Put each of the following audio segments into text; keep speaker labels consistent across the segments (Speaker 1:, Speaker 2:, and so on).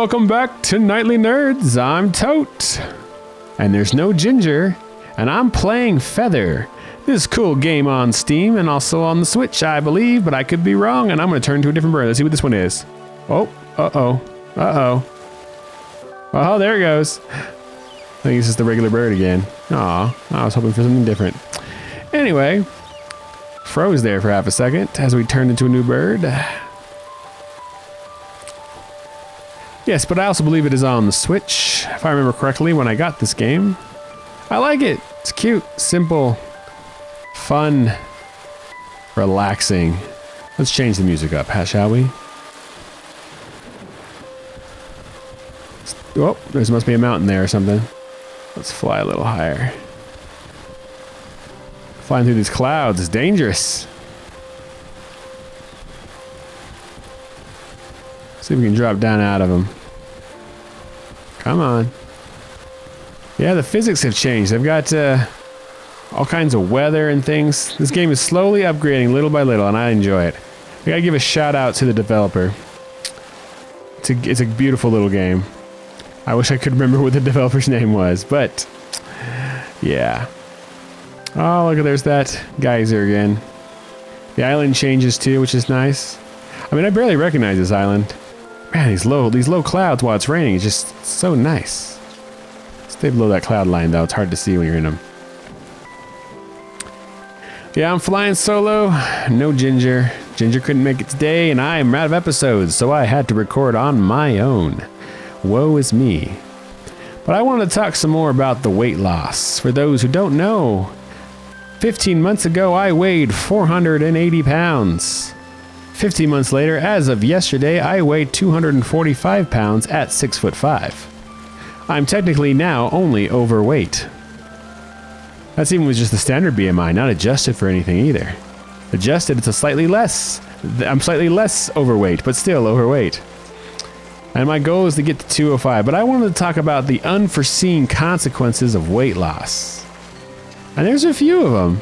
Speaker 1: welcome back to Nightly Nerds. I'm Tote. And there's no Ginger. And I'm playing Feather. This cool game on Steam and also on the Switch, I believe, but I could be wrong. And I'm going to turn to a different bird. Let's see what this one is. Oh, uh-oh. Oh, there it goes. I think it's just the regular bird again. Aw, I was hoping for something different. Anyway, froze there for half a second as we turned into a new bird. Yes, but I also believe it is on the Switch, if I remember correctly, when I got this game. I like it. It's cute, simple, fun, relaxing. Let's change the music up, shall we? Oh, there must be a mountain there or something. Let's fly a little higher. Flying through these clouds is dangerous. See if we can drop down out of them. Come on. Yeah, the physics have changed. They've got all kinds of weather and things. This game is slowly upgrading little by little, and I enjoy it. I gotta give a shout out to the developer. It's a beautiful little game. I wish I could remember what the developer's name was, but yeah. Oh, look, there's that geyser again. The island changes too, which is nice. I mean, I barely recognize this island. Man, these low clouds while it's raining is just so nice. Stay below that cloud line though, it's hard to see when you're in them. Yeah, I'm flying solo, no Ginger. Ginger couldn't make it today, and I am out of episodes, so I had to record on my own. Woe is me. But I wanted to talk some more about the weight loss. For those who don't know, 15 months ago I weighed 480 pounds. 15 months later, as of yesterday, I weighed 245 pounds at 6'5". I'm technically now only overweight. That's even with just the standard BMI, not adjusted for anything either. Adjusted, it's a slightly less. I'm slightly less overweight, but still overweight. And my goal is to get to 205, but I wanted to talk about the unforeseen consequences of weight loss. And there's a few of them.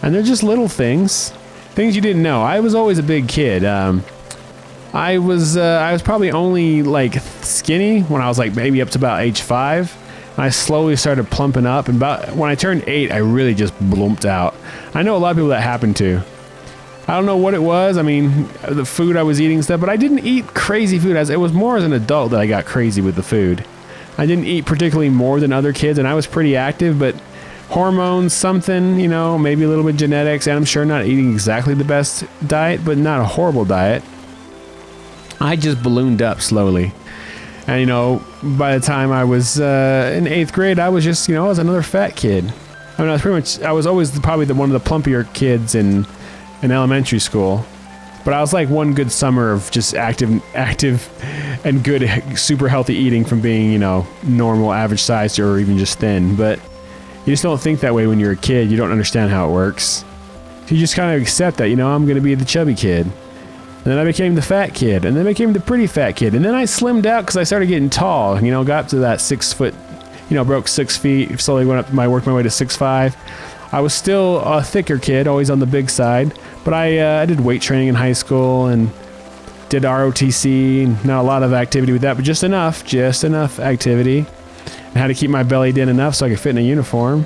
Speaker 1: And they're just little things. Things you didn't know. I was always a big kid. I was probably only like skinny when I was like maybe up to about age 5. And I slowly started plumping up, and about when I turned 8, I really just blumped out. I know a lot of people that happened to. I don't know what it was. I mean, the food I was eating and stuff, but I didn't eat crazy food. It was more as an adult that I got crazy with the food. I didn't eat particularly more than other kids, and I was pretty active, but hormones, something, you know, maybe a little bit genetics, and I'm sure not eating exactly the best diet, but not a horrible diet. I just ballooned up slowly. And, you know, by the time I was in 8th grade, I was just, you know, I was another fat kid. I mean, I was always probably one of the plumpier kids in elementary school, but I was like one good summer of just active and good, super healthy eating from being, you know, normal, average sized, or even just thin. But you just don't think that way when you're a kid. You don't understand how it works. So you just kind of accept that, you know, I'm going to be the chubby kid. And then I became the fat kid, and then I became the pretty fat kid, and then I slimmed out because I started getting tall. You know, got up to that 6 foot, you know, broke 6 feet, slowly worked my way to 6'5". I was still a thicker kid, always on the big side, but I did weight training in high school and did ROTC, not a lot of activity with that, but just enough activity. I had to keep my belly in enough so I could fit in a uniform.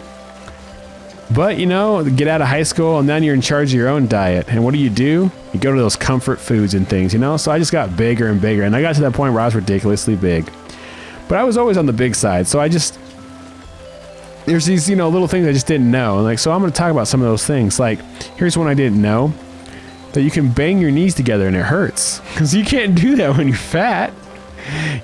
Speaker 1: But, you know, get out of high school and then you're in charge of your own diet. And what do? You go to those comfort foods and things, you know? So I just got bigger and bigger, and I got to that point where I was ridiculously big. But I was always on the big side, so there's these, you know, little things I just didn't know. And like, so I'm going to talk about some of those things. Like, here's one I didn't know. That you can bang your knees together and it hurts. Because you can't do that when you're fat.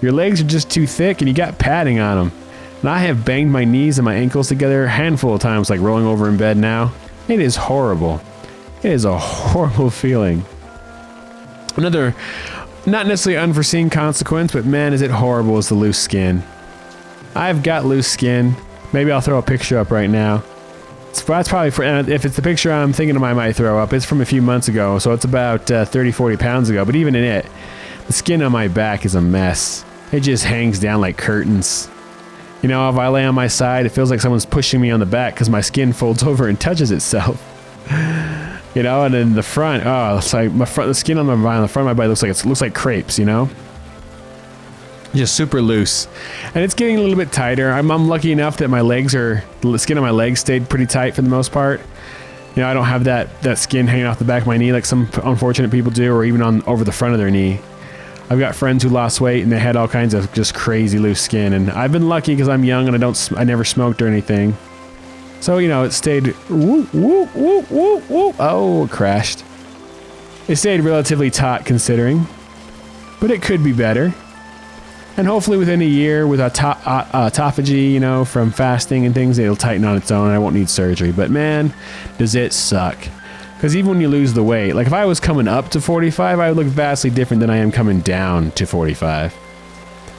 Speaker 1: Your legs are just too thick and you got padding on them. And I have banged my knees and my ankles together a handful of times, like rolling over in bed now. It is horrible. It is a horrible feeling. Another, not necessarily unforeseen consequence, but man, is it horrible, is the loose skin. I've got loose skin. Maybe I'll throw a picture up right now. That's probably if it's the picture I'm thinking of, I might throw up. It's from a few months ago, so it's about 30, 40 pounds ago. But even in it, the skin on my back is a mess. It just hangs down like curtains. You know, if I lay on my side, it feels like someone's pushing me on the back because my skin folds over and touches itself. You know, and then the front, oh, it's like the skin on the front of my body looks like crepes, you know? just super loose, and it's getting a little bit tighter. I'm lucky enough that the skin on my legs stayed pretty tight for the most part. You know, I don't have that skin hanging off the back of my knee like some unfortunate people do, or even over the front of their knee. I've got friends who lost weight and they had all kinds of just crazy loose skin, and I've been lucky because I'm young and I never smoked or anything. So, you know, it stayed, oh, it crashed. It stayed relatively taut considering, but it could be better. And hopefully within a year with autophagy, you know, from fasting and things, it'll tighten on its own and I won't need surgery. But man, does it suck. Because even when you lose the weight, like if I was coming up to 45, I would look vastly different than I am coming down to 45.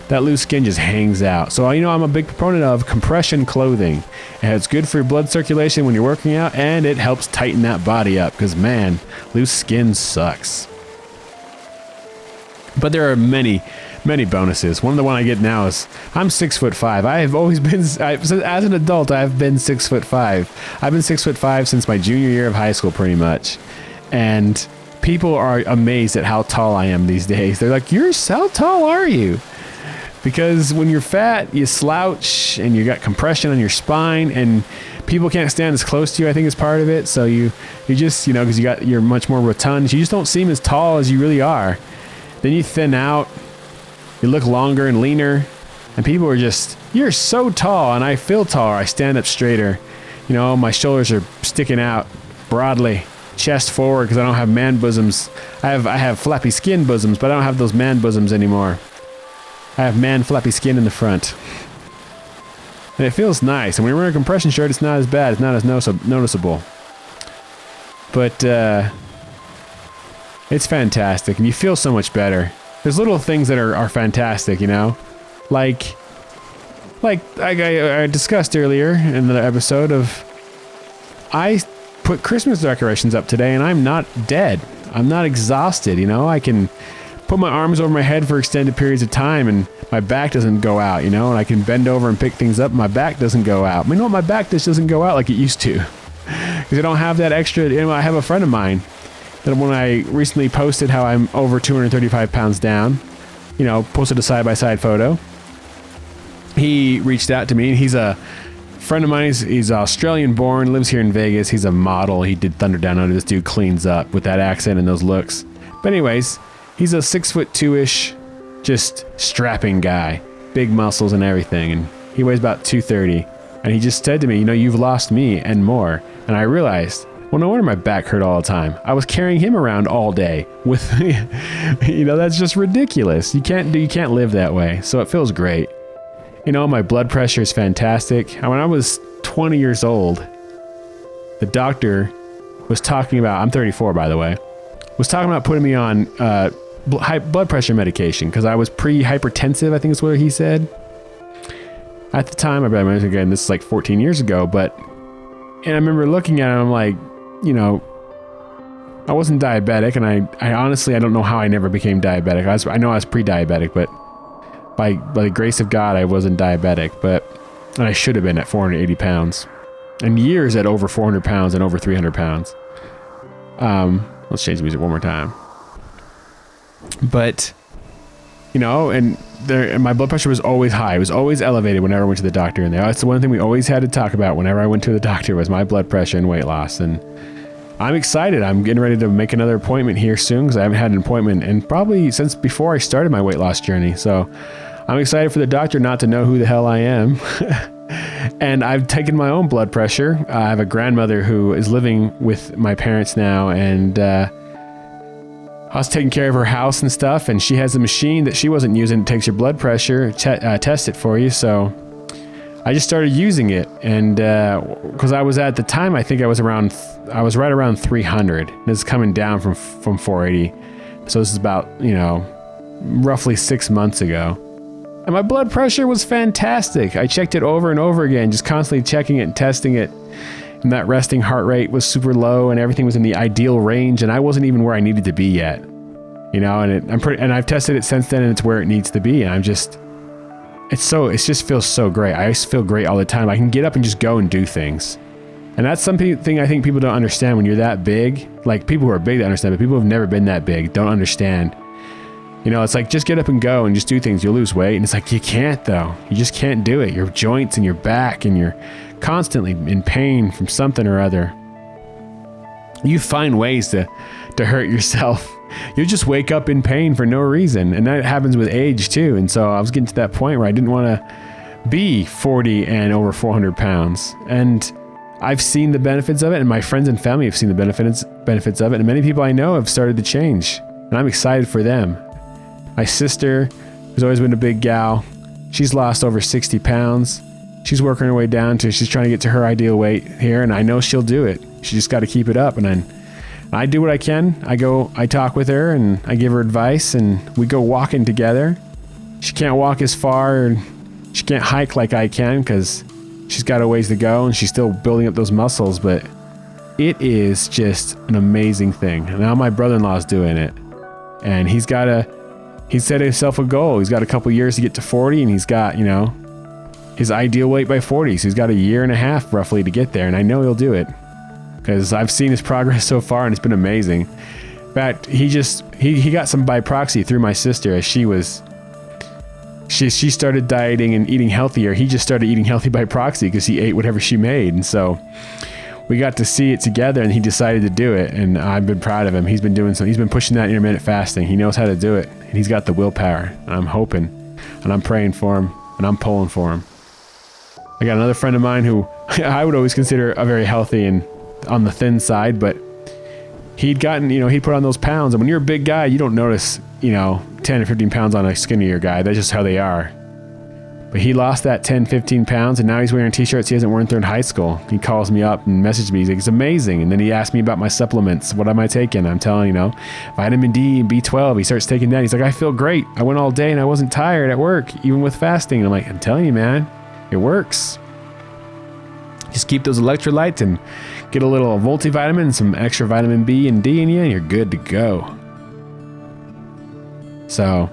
Speaker 1: That loose skin just hangs out. So, you know, I'm a big proponent of compression clothing. And it's good for your blood circulation when you're working out, and it helps tighten that body up. Because man, loose skin sucks. But there are many bonuses. One of the one I get now is I'm 6'5". I have always been, as an adult, I've been 6'5". I've been 6'5" since my junior year of high school, pretty much. And people are amazed at how tall I am these days. They're like, how tall are you? Because when you're fat, you slouch and you got compression on your spine, and people can't stand as close to you, I think is part of it. So you just, you know, because you're much more rotund, you just don't seem as tall as you really are. Then you thin out. You look longer and leaner, and people are just, you're so tall, and I feel taller. I stand up straighter. You know, my shoulders are sticking out broadly, chest forward, because I don't have man bosoms. I have flappy skin bosoms, but I don't have those man bosoms anymore. I have man flappy skin in the front. And it feels nice. And when you're wearing a compression shirt, it's not as bad. It's not as noticeable. But it's fantastic, and you feel so much better. There's little things that are fantastic, you know? Like I discussed earlier in the episode of, I put Christmas decorations up today and I'm not dead. I'm not exhausted, you know? I can put my arms over my head for extended periods of time and my back doesn't go out, you know? And I can bend over and pick things up and my back doesn't go out. I mean, no, my back just doesn't go out like it used to. Because I don't have that extra, you know, I have a friend of mine that when I recently posted how I'm over 235 pounds down, you know, posted a side-by-side photo, he reached out to me, and he's a friend of mine. He's Australian born, lives here in Vegas. He's a model. He did Thunder Down Under. This dude cleans up with that accent and those looks. But anyways, he's a 6'2"-ish, just strapping guy, big muscles and everything, and he weighs about 230. And he just said to me, you know, you've lost me and more. And I realized, well, no wonder my back hurt all the time. I was carrying him around all day with, you know, that's just ridiculous. You can't live that way. So it feels great. You know, my blood pressure is fantastic. When I was 20 years old, the doctor was talking about, I'm 34 by the way, was talking about putting me on high blood pressure medication because I was pre-hypertensive, I think is what he said. At the time, again, this is like 14 years ago, and I remember looking at it, I'm like, you know, I wasn't diabetic, and I honestly, I don't know how I never became diabetic. I know I was pre-diabetic, but by the grace of God, I wasn't diabetic, and I should have been at 480 pounds. And years at over 400 pounds and over 300 pounds. Let's change the music one more time. But, you know, and my blood pressure was always high. It was always elevated whenever I went to the doctor. And that's the one thing we always had to talk about whenever I went to the doctor was my blood pressure and weight loss. And I'm excited. I'm getting ready to make another appointment here soon because I haven't had an appointment and probably since before I started my weight loss journey. So I'm excited for the doctor not to know who the hell I am. And I've taken my own blood pressure. I have a grandmother who is living with my parents now, and I was taking care of her house and stuff, and she has a machine that she wasn't using. It takes your blood pressure, tests it for you. So I just started using it, and because I was at the time, I think I was right around 300. This is coming down from 480. So this is about, you know, roughly 6 months ago. And my blood pressure was fantastic. I checked it over and over again, just constantly checking it and testing it. And that resting heart rate was super low and everything was in the ideal range. And I wasn't even where I needed to be yet, you know, and I've tested it since then and it's where it needs to be. And it just feels so great. I just feel great all the time. I can get up and just go and do things. And that's something I think people don't understand when you're that big. Like people who are big that understand, but people who've never been that big don't understand. You You know, it's like, just get up and go and just do things. You'll lose weight. And it's like, you can't though. You just can't do it. Your joints and your back, and you're constantly in pain from something or other. You find ways to hurt yourself. You just wake up in pain for no reason. And that happens with age too. And so I was getting to that point where I didn't want to be 40 and over 400 pounds. And I've seen the benefits of it, and my friends and family have seen the benefits of it. And many people I know have started to change, and I'm excited for them. My sister, who's always been a big gal, she's lost over 60 pounds. She's working her way down to, she's trying to get to her ideal weight here, and I know she'll do it. She just got to keep it up. And then I do what I can. I talk with her and I give her advice, and we go walking together. She can't walk as far, and she can't hike like I can because she's got a ways to go and she's still building up those muscles, but it is just an amazing thing. And now my brother-in-law's doing it, and he set himself a goal. He's got a couple years to get to 40, and he's got, you know, his ideal weight by 40. So he's got a year and a half roughly to get there. And I know he'll do it because I've seen his progress so far, and it's been amazing. In fact, he got some by proxy through my sister as she started dieting and eating healthier. He just started eating healthy by proxy because he ate whatever she made. And so we got to see it together, and he decided to do it. And I've been proud of him. He's been pushing that intermittent fasting. He knows how to do it, and he's got the willpower. And I'm hoping, and I'm praying for him, and I'm pulling for him. I got another friend of mine who I would always consider a very healthy and on the thin side, but he'd gotten, you know, he put on those pounds. And when you're a big guy, you don't notice, you know, 10 or 15 pounds on a skinnier guy. That's just how they are. But he lost that 10, 15 pounds, and now he's wearing t-shirts he hasn't worn through in high school. He calls me up and messages me. He's like, it's amazing. And then he asked me about my supplements. What am I taking? I'm telling, you know, vitamin D and B12. He starts taking that. He's like, I feel great. I went all day and I wasn't tired at work, even with fasting. And I'm like, I'm telling you, man, it works. Just keep those electrolytes and get a little multivitamin, some extra vitamin B and D in you, and you're good to go. So,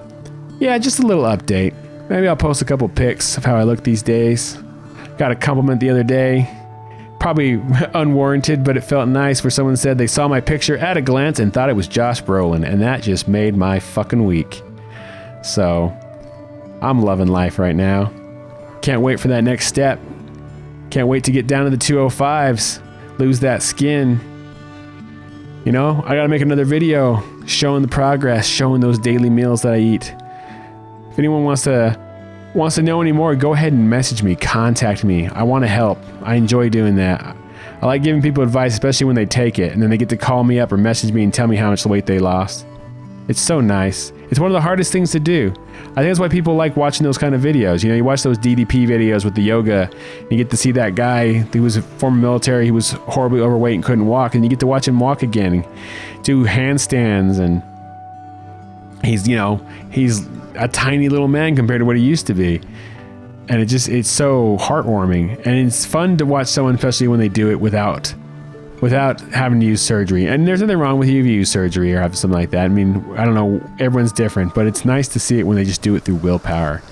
Speaker 1: yeah, just a little update. Maybe I'll post a couple pics of how I look these days. Got a compliment the other day, probably unwarranted, but it felt nice, where someone said they saw my picture at a glance and thought it was Josh Brolin, and that just made my fucking week. So, I'm loving life right now. Can't wait for that next step. Can't wait to get down to the 205s, lose that skin. You know, I gotta make another video showing the progress, showing those daily meals that I eat. If anyone wants to know any more, go ahead and message me, contact me. I want to help. I enjoy doing that. I like giving people advice, especially when they take it, and then they get to call me up or message me and tell me how much weight they lost. It's so nice. It's one of the hardest things to do. I think that's why people like watching those kind of videos. You know, you watch those DDP videos with the yoga, and you get to see that guy who was a former military, he was horribly overweight and couldn't walk, and you get to watch him walk again and do handstands, and he's a tiny little man compared to what he used to be. And it's so heartwarming, and it's fun to watch someone, especially when they do it without having to use surgery. And there's nothing wrong with you if you use surgery or have something like that. I mean, I don't know, everyone's different, but it's nice to see it when they just do it through willpower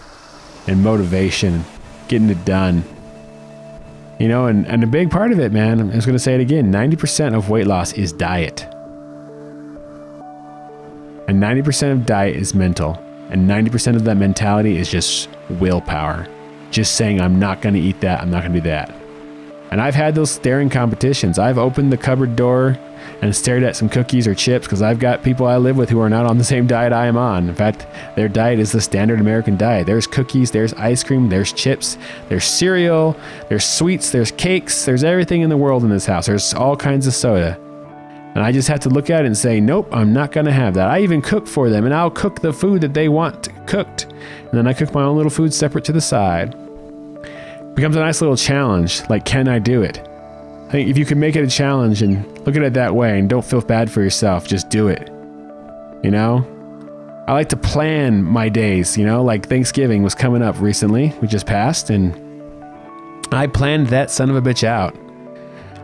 Speaker 1: and motivation, getting it done. You know, and a big part of it, man, I'm just going to say it again, 90% of weight loss is diet. And 90% of diet is mental. And 90% of that mentality is just willpower. Just saying, I'm not going to eat that, I'm not going to do that. And I've had those staring competitions. I've opened the cupboard door and stared at some cookies or chips because I've got people I live with who are not on the same diet I am on. In fact, their diet is the standard American diet. There's cookies, there's ice cream, there's chips, there's cereal, there's sweets, there's cakes, there's everything in the world in this house. There's all kinds of soda. And I just have to look at it and say, nope, I'm not going to have that. I even cook for them, and I'll cook the food that they want cooked. And then I cook my own little food separate to the side. Becomes a nice little challenge, like, can I do it? I think if you can make it a challenge and look at it that way and don't feel bad for yourself, just do it. You know? I like to plan my days, you know, like Thanksgiving was coming up recently, we just passed, and I planned that son of a bitch out.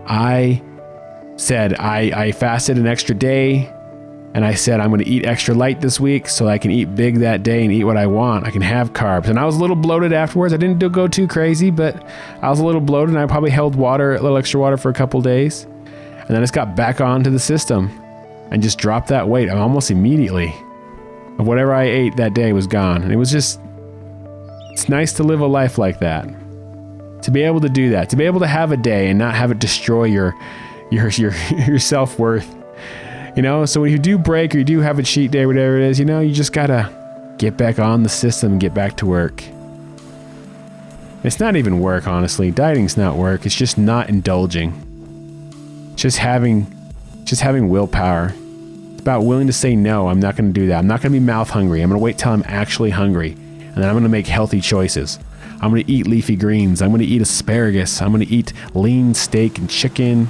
Speaker 1: I said I fasted an extra day, and I said I'm going to eat extra light this week so I can eat big that day and eat what I want. I can have carbs. And I was a little bloated afterwards. I didn't go too crazy, but I was a little bloated, and I probably held a little extra water for a couple days. And then I just got back onto the system and just dropped that weight almost immediately. of whatever I ate that day was gone. And it's nice to live a life like that. To be able to do that, to be able to have a day and not have it destroy your self-worth. You know, so when you do break or you do have a cheat day, whatever it is, you know, you just gotta get back on the system and get back to work. It's not even work, honestly. Dieting's not work. It's just not indulging. Just having willpower. It's about willing to say no. I'm not going to do that. I'm not going to be mouth hungry. I'm going to wait till I'm actually hungry, and then I'm going to make healthy choices. I'm going to eat leafy greens. I'm going to eat asparagus. I'm going to eat lean steak and chicken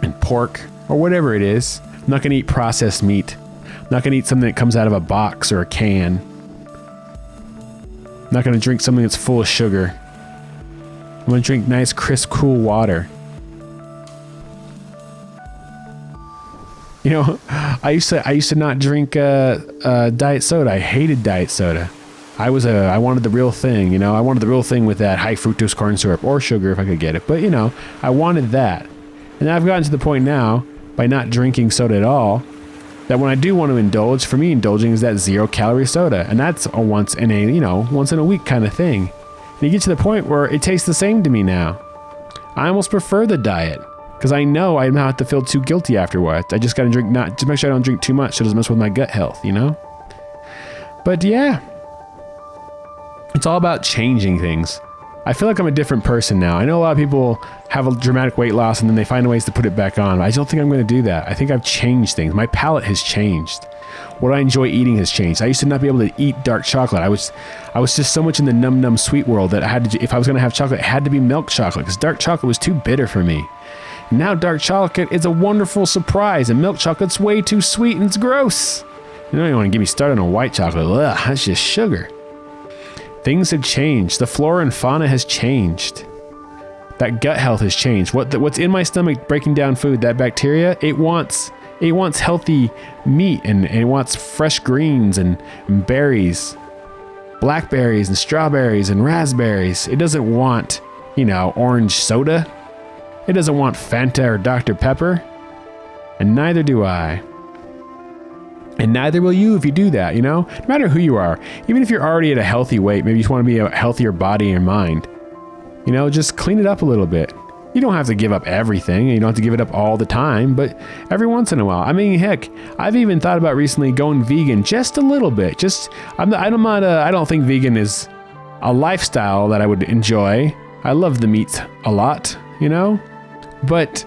Speaker 1: and pork or whatever it is. I'm not going to eat processed meat. I'm not going to eat something that comes out of a box or a can. I'm not going to drink something that's full of sugar. I'm going to drink nice, crisp, cool water. You know, I used to not drink diet soda. I hated diet soda. I wanted the real thing, you know. I wanted the real thing with that high fructose corn syrup or sugar if I could get it. But, you know, I wanted that. And I've gotten to the point now, by not drinking soda at all, that when I do want to indulge, for me, indulging is that 0-calorie soda. And that's a once in a week kind of thing. And you get to the point where it tastes the same to me now. I almost prefer the diet because I know I don't have to feel too guilty afterwards. I just got to drink, just make sure I don't drink too much so it doesn't mess with my gut health, you know? But yeah, it's all about changing things. I feel like I'm a different person now. I know a lot of people have a dramatic weight loss and then they find ways to put it back on. I don't think I'm going to do that. I think I've changed things. My palate has changed. What I enjoy eating has changed. I used to not be able to eat dark chocolate. I was just so much in the num sweet world that I had to, if I was going to have chocolate, it had to be milk chocolate because dark chocolate was too bitter for me. Now dark chocolate is a wonderful surprise and milk chocolate's way too sweet and it's gross. You don't even want to get me started on white chocolate. Ugh, that's just sugar. Things have changed. The flora and fauna has changed. That gut health has changed. What's in my stomach breaking down food, that bacteria, it wants healthy meat and it wants fresh greens and berries, blackberries and strawberries and raspberries. It doesn't want, orange soda. It doesn't want Fanta or Dr. Pepper. And neither do I. And neither will you if you do that, No matter who you are, even if you're already at a healthy weight, maybe you just want to be a healthier body and mind, just clean it up a little bit. You don't have to give up everything. You don't have to give it up all the time, but every once in a while. I mean, heck, I've even thought about recently going vegan just a little bit. I don't think vegan is a lifestyle that I would enjoy. I love the meat a lot, but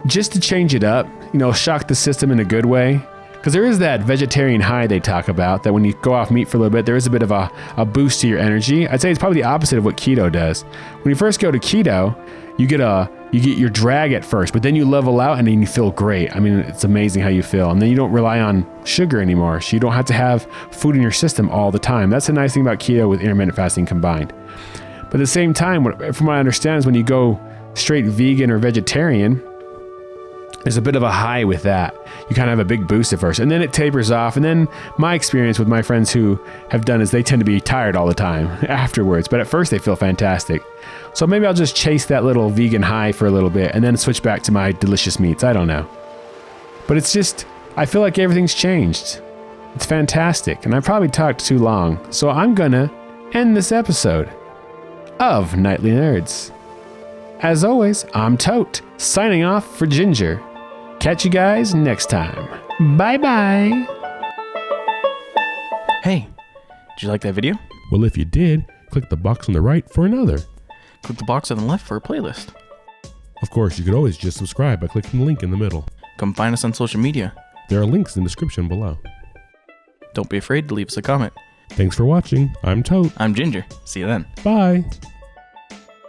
Speaker 1: just to change it up, shock the system in a good way. Because there is that vegetarian high they talk about, that when you go off meat for a little bit, there is a bit of a boost to your energy. I'd say it's probably the opposite of what keto does. When you first go to keto, you get your drag at first, but then you level out and then you feel great. I mean, it's amazing how you feel. And then you don't rely on sugar anymore, so you don't have to have food in your system all the time. That's the nice thing about keto with intermittent fasting combined. But at the same time, from what I understand, is when you go straight vegan or vegetarian, there's a bit of a high with that. You kind of have a big boost at first, and then it tapers off. And then my experience with my friends who have done is they tend to be tired all the time afterwards, but at first they feel fantastic. So maybe I'll just chase that little vegan high for a little bit and then switch back to my delicious meats. I don't know. But it's just, I feel like everything's changed. It's fantastic, and I probably talked too long, so I'm gonna end this episode of Nightly Nerds. As always, I'm Tote, signing off for Ginger. Catch you guys next time. Bye-bye.
Speaker 2: Hey, did you like that video?
Speaker 1: Well, if you did, click the box on the right for another.
Speaker 2: Click the box on the left for a playlist.
Speaker 1: Of course, you could always just subscribe by clicking the link in the middle.
Speaker 2: Come find us on social media.
Speaker 1: There are links in the description below.
Speaker 2: Don't be afraid to leave us a comment.
Speaker 1: Thanks for watching. I'm Tote.
Speaker 2: I'm Ginger. See you then.
Speaker 1: Bye.